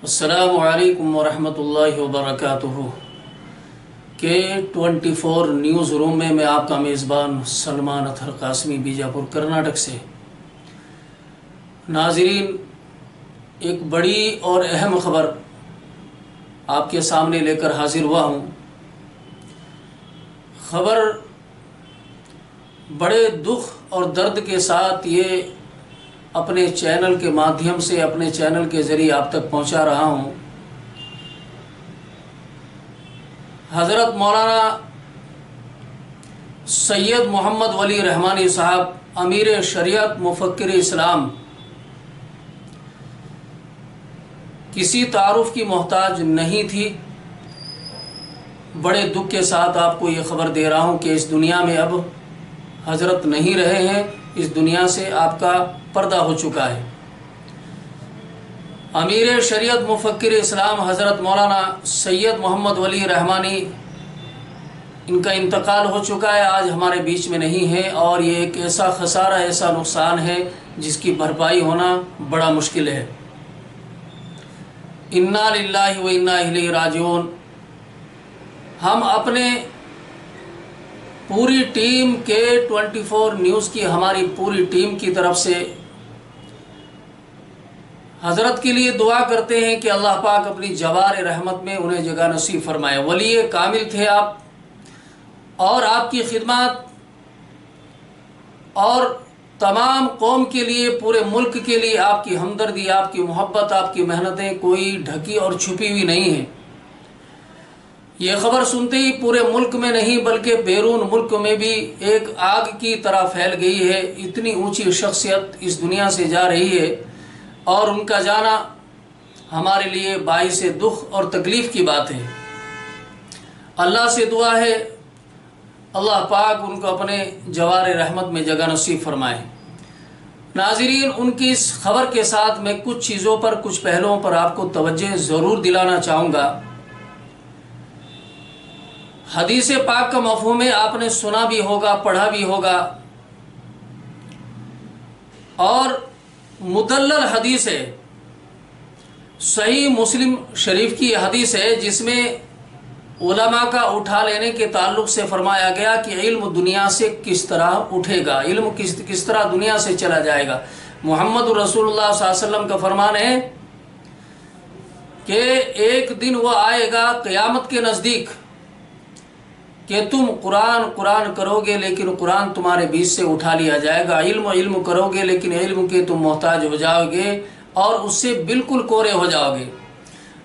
السلام علیکم ورحمۃ اللہ وبرکاتہ۔ K24 نیوز روم میں آپ کا میزبان سلمان اطہر قاسمی بیجاپور کرناٹک سے۔ ناظرین، ایک بڑی اور اہم خبر آپ کے سامنے لے کر حاضر ہوا ہوں۔ خبر بڑے دکھ اور درد کے ساتھ یہ اپنے چینل کے مادھیم سے، اپنے چینل کے ذریعے آپ تک پہنچا رہا ہوں۔ حضرت مولانا سید محمد ولی رحمانی صاحب امیر شریعت مفکر اسلام کسی تعارف کی محتاج نہیں تھی۔ بڑے دکھ کے ساتھ آپ کو یہ خبر دے رہا ہوں کہ اس دنیا میں اب حضرت نہیں رہے ہیں، اس دنیا سے آپ کا پردہ ہو چکا ہے۔ امیر شریعت مفکر اسلام حضرت مولانا سید محمد ولی رحمانی، ان کا انتقال ہو چکا ہے، آج ہمارے بیچ میں نہیں ہے، اور یہ ایک ایسا خسارہ، ایسا نقصان ہے جس کی بھرپائی ہونا بڑا مشکل ہے۔ انا للہ و انا الیہ راجعون۔ ہم اپنے پوری ٹیم K24 نیوز کی، ہماری پوری ٹیم کی طرف سے حضرت کے لیے دعا کرتے ہیں کہ اللہ پاک اپنی جوار رحمت میں انہیں جگہ نصیب فرمائے۔ ولی کامل تھے آپ، اور آپ کی خدمات اور تمام قوم کے لیے، پورے ملک کے لیے آپ کی ہمدردی، آپ کی محبت، آپ کی محنتیں کوئی ڈھکی اور چھپی ہوئی نہیں ہیں۔ یہ خبر سنتے ہی پورے ملک میں نہیں بلکہ بیرون ملک میں بھی ایک آگ کی طرح پھیل گئی ہے۔ اتنی اونچی شخصیت اس دنیا سے جا رہی ہے، اور ان کا جانا ہمارے لیے باعث دکھ اور تکلیف کی بات ہے۔ اللہ سے دعا ہے اللہ پاک ان کو اپنے جوار رحمت میں جگہ نصیب فرمائے۔ ناظرین، ان کی اس خبر کے ساتھ میں کچھ چیزوں پر، کچھ پہلوؤں پر آپ کو توجہ ضرور دلانا چاہوں گا۔ حدیث پاک کا مفہوم ہے، آپ نے سنا بھی ہوگا، پڑھا بھی ہوگا، اور مدلل حدیث ہے۔ صحیح مسلم شریف کی حدیث ہے جس میں علماء کا اٹھا لینے کے تعلق سے فرمایا گیا کہ علم دنیا سے کس طرح اٹھے گا، علم کس طرح دنیا سے چلا جائے گا۔ محمد رسول اللہ صلی اللہ علیہ وسلم کا فرمان ہے کہ ایک دن وہ آئے گا قیامت کے نزدیک کہ تم قرآن کرو گے لیکن قرآن تمہارے بیچ سے اٹھا لیا جائے گا، علم کرو گے لیکن علم کے تم محتاج ہو جاؤ گے اور اس سے بالکل کورے ہو جاؤ گے۔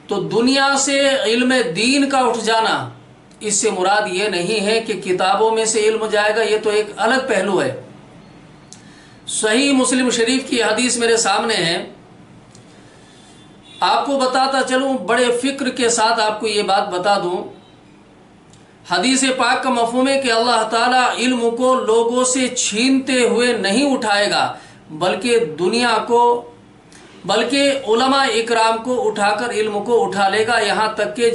تو دنیا سے علم دین کا اٹھ جانا، اس سے مراد یہ نہیں ہے کہ کتابوں میں سے علم جائے گا، یہ تو ایک الگ پہلو ہے۔ صحیح مسلم شریف کی حدیث میرے سامنے ہے، آپ کو بتاتا چلوں، بڑے فکر کے ساتھ آپ کو یہ بات بتا دوں۔ حدیث پاک کا مفہوم ہے کہ اللہ تعالیٰ علم کو لوگوں سے چھینتے ہوئے نہیں اٹھائے گا، بلکہ علماء اکرام کو اٹھا کر علم کو اٹھا لے گا، یہاں تک کہ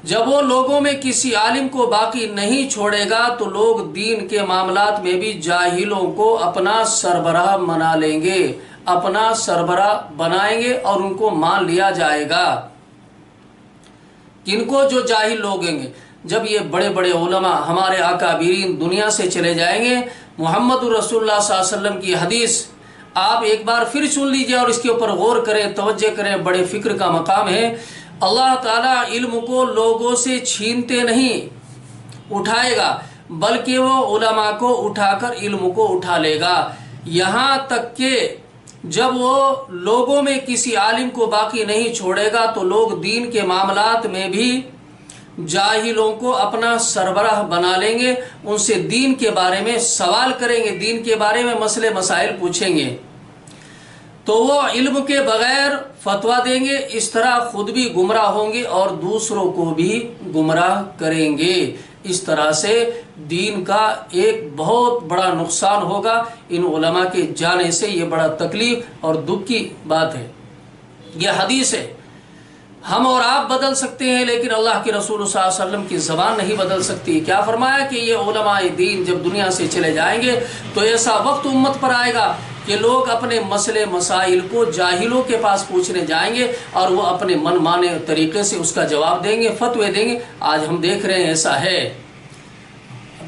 جب وہ لوگوں میں کسی عالم کو باقی نہیں چھوڑے گا تو لوگ دین کے معاملات میں بھی جاہلوں کو اپنا سربراہ بنا لیں گے، اپنا سربراہ بنائیں گے اور ان کو مان لیا جائے گا۔ کن کو؟ جو جاہل لوگ ہیں گے۔ جب یہ بڑے بڑے علماء، ہمارے اکابرین دنیا سے چلے جائیں گے، محمد رسول اللہ صلی اللہ علیہ وسلم کی حدیث آپ ایک بار پھر سن لیجئے اور اس کے اوپر غور کریں، توجہ کریں، بڑے فکر کا مقام ہے۔ اللہ تعالیٰ علم کو لوگوں سے چھینتے نہیں اٹھائے گا، بلکہ وہ علماء کو اٹھا کر علم کو اٹھا لے گا، یہاں تک کہ جب وہ لوگوں میں کسی عالم کو باقی نہیں چھوڑے گا تو لوگ دین کے معاملات میں بھی جاہلوں کو اپنا سربراہ بنا لیں گے، ان سے دین کے بارے میں سوال کریں گے، دین کے بارے میں مسئلے مسائل پوچھیں گے، تو وہ علم کے بغیر فتویٰ دیں گے، اس طرح خود بھی گمراہ ہوں گے اور دوسروں کو بھی گمراہ کریں گے۔ اس طرح سے دین کا ایک بہت بڑا نقصان ہوگا، ان علماء کے جانے سے یہ بڑا تکلیف اور دکھ کی بات ہے۔ یہ حدیث ہے، ہم اور آپ بدل سکتے ہیں لیکن اللہ کے رسول صلی اللہ علیہ وسلم کی زبان نہیں بدل سکتی۔ کیا فرمایا کہ یہ علماء دین جب دنیا سے چلے جائیں گے تو ایسا وقت امت پر آئے گا کہ لوگ اپنے مسئلے مسائل کو جاہلوں کے پاس پوچھنے جائیں گے اور وہ اپنے من مانے طریقے سے اس کا جواب دیں گے، فتوے دیں گے۔ آج ہم دیکھ رہے ہیں ایسا ہے۔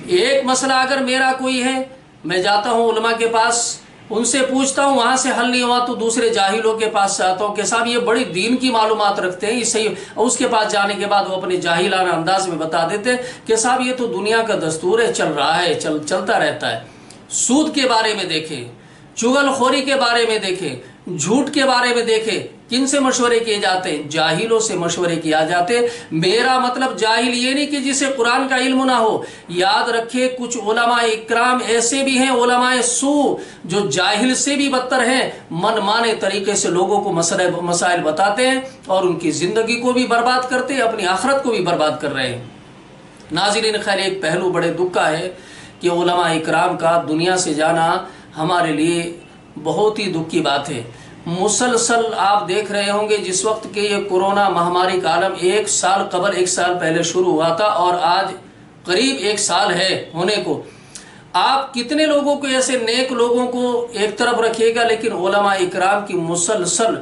ایک مسئلہ اگر میرا کوئی ہے، میں جاتا ہوں علماء کے پاس، ان سے پوچھتا ہوں، وہاں سے حل نہیں ہوا تو دوسرے جاہلوں کے پاس جاتا ہوں کہ صاحب یہ بڑی دین کی معلومات رکھتے ہیں، یہ صحیح، اس کے پاس جانے کے بعد وہ اپنے جاہلانہ انداز میں بتا دیتے ہیں کہ صاحب یہ تو دنیا کا دستور ہے، چل رہا ہے، چلتا رہتا ہے۔ سود کے بارے میں دیکھیں، چغل خوری کے بارے میں دیکھیں، جھوٹ کے بارے میں دیکھیں، کن سے مشورے کیے جاتے ہیں؟ جاہلوں سے مشورے کیا جاتے ہیں۔ میرا مطلب جاہل یہ نہیں کہ جسے قرآن کا علم نہ ہو۔ یاد رکھے کچھ علماء اکرام ایسے بھی ہیں، علماء سو، جو جاہل سے بھی بدتر ہیں، من مانے طریقے سے لوگوں کو مسائل بتاتے ہیں اور ان کی زندگی کو بھی برباد کرتے ہیں، اپنی آخرت کو بھی برباد کر رہے ہیں۔ ناظرین خیر، ایک پہلو بڑے دکھ کا ہے کہ علماء اکرام کا دنیا سے جانا ہمارے لیے بہت ہی دکھ کی بات ہے۔ مسلسل آپ دیکھ رہے ہوں گے جس وقت کہ یہ کورونا مہاماری کا عالم ایک سال قبل، ایک سال پہلے شروع ہوا تھا اور آج قریب ایک سال ہے ہونے کو، آپ کتنے لوگوں کو، ایسے نیک لوگوں کو ایک طرف رکھیے گا، لیکن علماء اکرام کی مسلسل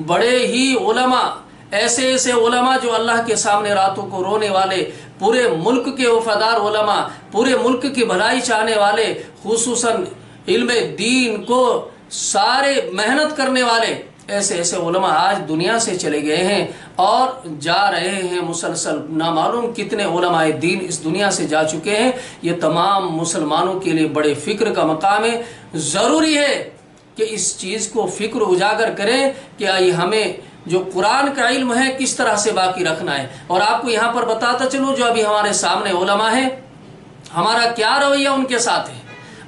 بڑے ہی علماء، ایسے علماء جو اللہ کے سامنے راتوں کو رونے والے، پورے ملک کے وفادار علماء، پورے ملک کی بھلائی چاہنے والے، خصوصاً علم دین کو سارے محنت کرنے والے، ایسے علماء آج دنیا سے چلے گئے ہیں اور جا رہے ہیں مسلسل۔ نامعلوم کتنے علماء دین اس دنیا سے جا چکے ہیں۔ یہ تمام مسلمانوں کے لیے بڑے فکر کا مقام ہے۔ ضروری ہے کہ اس چیز کو فکر اجاگر کریں کہ ہمیں جو قرآن کا علم ہے کس طرح سے باقی رکھنا ہے۔ اور آپ کو یہاں پر بتاتا چلوں، جو ابھی ہمارے سامنے علماء ہیں، ہمارا کیا رویہ ان کے ساتھ ہے۔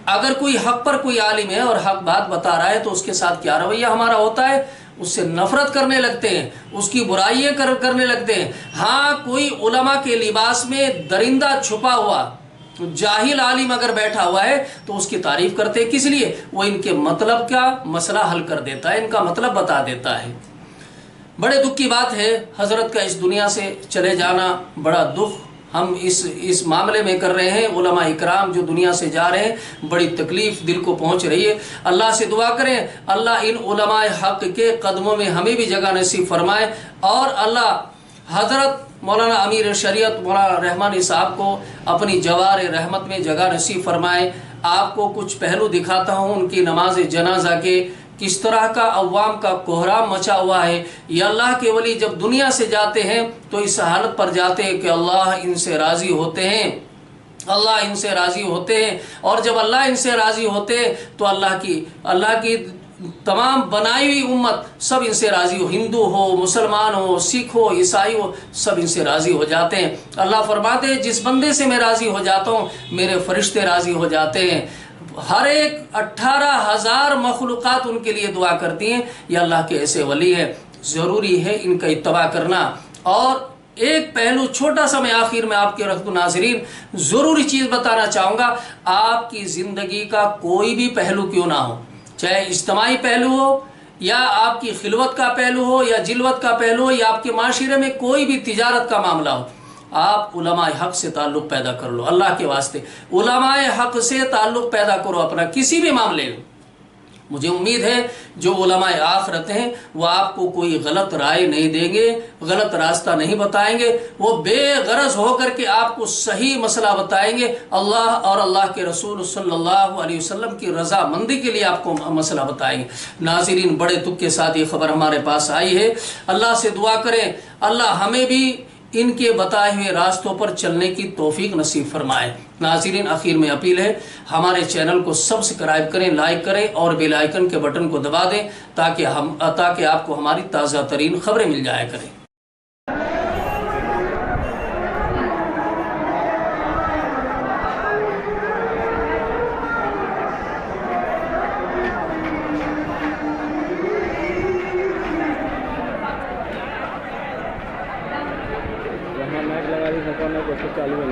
اگر کوئی حق پر کوئی عالم ہے اور حق بات بتا رہا ہے تو اس کے ساتھ کیا رویہ ہمارا ہوتا ہے؟ اس سے نفرت کرنے لگتے ہیں، اس کی برائیاں کرنے لگتے ہیں۔ ہاں، کوئی علماء کے لباس میں درندہ چھپا ہوا جاہل عالم اگر بیٹھا ہوا ہے تو اس کی تعریف کرتے ہیں، کس لیے؟ وہ ان کے مطلب کا مسئلہ حل کر دیتا ہے، ان کا مطلب بتا دیتا ہے۔ بڑے دکھ کی بات ہے حضرت کا اس دنیا سے چلے جانا، بڑا دکھ ہم اس معاملے میں کر رہے ہیں۔ علماء اکرام جو دنیا سے جا رہے ہیں، بڑی تکلیف دل کو پہنچ رہی ہے۔ اللہ سے دعا کریں اللہ ان علماء حق کے قدموں میں ہمیں بھی جگہ نصیب فرمائے، اور اللہ حضرت مولانا امیر شریعت مولانا رحمانی صاحب کو اپنی جوار رحمت میں جگہ نصیب فرمائے۔ آپ کو کچھ پہلو دکھاتا ہوں ان کی نماز جنازہ کے، کس طرح کا عوام کا کوہرام مچا ہوا ہے۔ یہ اللہ کے ولی جب دنیا سے جاتے ہیں تو اس حالت پر جاتے ہیں کہ اللہ ان سے راضی ہوتے ہیں، اللہ ان سے راضی ہوتے ہیں، اور جب اللہ ان سے راضی ہوتے ہیں تو اللہ کی تمام بنائی ہوئی امت سب ان سے راضی ہو، ہندو ہو، مسلمان ہو، سکھ ہو، عیسائی ہو، سب ان سے راضی ہو جاتے ہیں۔ اللہ فرماتے ہیں جس بندے سے میں راضی ہو جاتا ہوں میرے فرشتے راضی ہو جاتے ہیں۔ ہر ایک 18,000 مخلوقات ان کے لیے دعا کرتی ہیں۔ یہ اللہ کے ایسے ولی ہیں، ضروری ہے ان کا اتباع کرنا۔ اور ایک پہلو چھوٹا سا میں آخر میں آپ کے رکھ دوں ناظرین، ضروری چیز بتانا چاہوں گا۔ آپ کی زندگی کا کوئی بھی پہلو کیوں نہ ہو، چاہے اجتماعی پہلو ہو یا آپ کی خلوت کا پہلو ہو یا جلوت کا پہلو ہو یا آپ کے معاشرے میں کوئی بھی تجارت کا معاملہ ہو، آپ علماء حق سے تعلق پیدا کر لو۔ اللہ کے واسطے علماء حق سے تعلق پیدا کرو اپنا کسی بھی معاملے میں۔ مجھے امید ہے جو علماء آخرت ہیں وہ آپ کو کوئی غلط رائے نہیں دیں گے، غلط راستہ نہیں بتائیں گے، وہ بے غرض ہو کر کے آپ کو صحیح مسئلہ بتائیں گے، اللہ اور اللہ کے رسول صلی اللہ علیہ وسلم کی رضا مندی کے لیے آپ کو مسئلہ بتائیں گے۔ ناظرین، بڑے دکھ کے ساتھ یہ خبر ہمارے پاس آئی ہے۔ اللہ سے دعا کریں اللہ ہمیں بھی ان کے بتائے ہوئے راستوں پر چلنے کی توفیق نصیب فرمائے۔ ناظرین، اخیر میں اپیل ہے ہمارے چینل کو سبسکرائب کریں، لائک کریں اور بیل آئیکن کے بٹن کو دبا دیں تاکہ آپ کو ہماری تازہ ترین خبریں مل جایا کریں۔ لگا دی سکتا میں کوشش چالو ہے